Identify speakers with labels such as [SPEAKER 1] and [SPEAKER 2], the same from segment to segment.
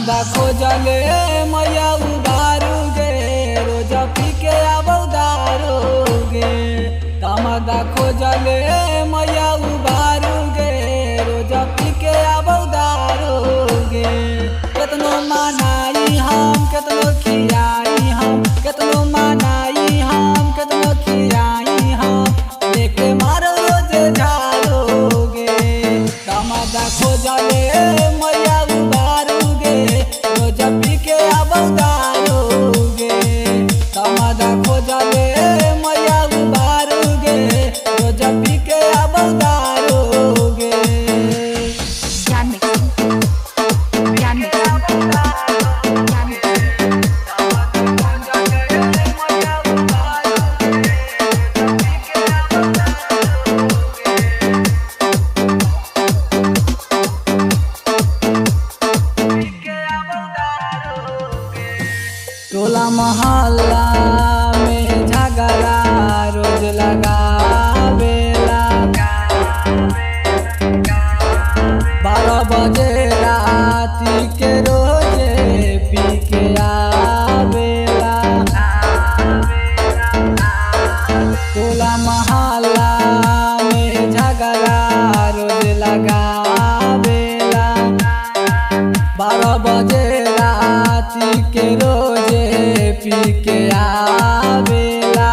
[SPEAKER 1] दामादा खोजले मैया उबारूगे रोज पी के आबौ दारूगे। दामादा खोजले मैया उबारूगे रोज पी के आबौ दारूगे। केतनो मनाई हम केतनो खियाई हम केतनो मनाई हम केतनो खियाई हम देखे मारो रोज झाड़ोगे। दामादा खोजले मैया उबारूगे रोज पी के आबौ दारूगे। दामादा खोजले मैया उबारूगे रोज पी के आबौ दारूगे। टोला मोहल्ला में झगड़ा रोज लगावेला। 12 बजे राती के रोजे पी के आवेला। टोला मोहल्ला में झगड़ा रोज लगावेला। 12 बजे राती के रोजे पी के आवेला।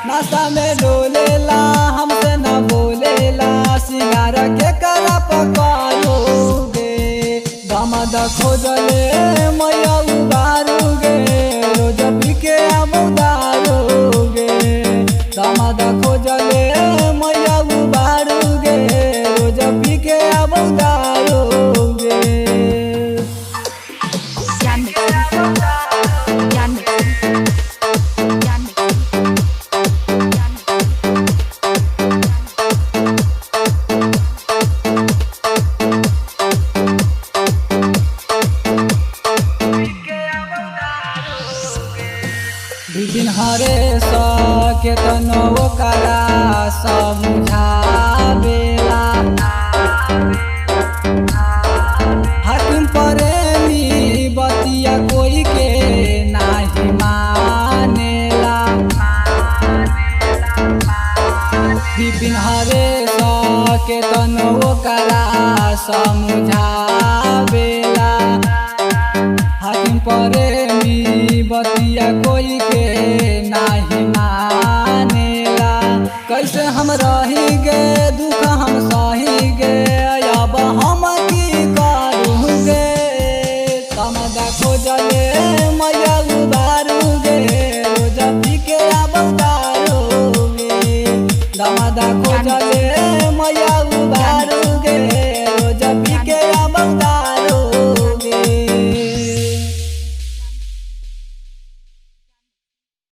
[SPEAKER 1] नशा में डोलेला हमसे न बोलेला सिंगार के करा पकालोगे। दामादा खोजले मैया उबारूगे रोज पी के आबौ दारूगे। दामादा खोजले मैया उबारूगे रोज पी के आबौ दारूगे। बिपिन हरेश केतनो ओकरा समझावेला। हाकिम प्रेमी बतिया कोई के नाही मानेला। बिपिन हरेश केतनो ओकरा समझावेला। हाकिम प्रेमी बतिया कोई के नाही मानेला। कैसे हम रही गे दुख हम सही गे अब हम की करूँगे। दामादा खोजले मैया उबारूगे रोज पी के आबौ दारूगे। दामादा खोजले मैया उबारूगे।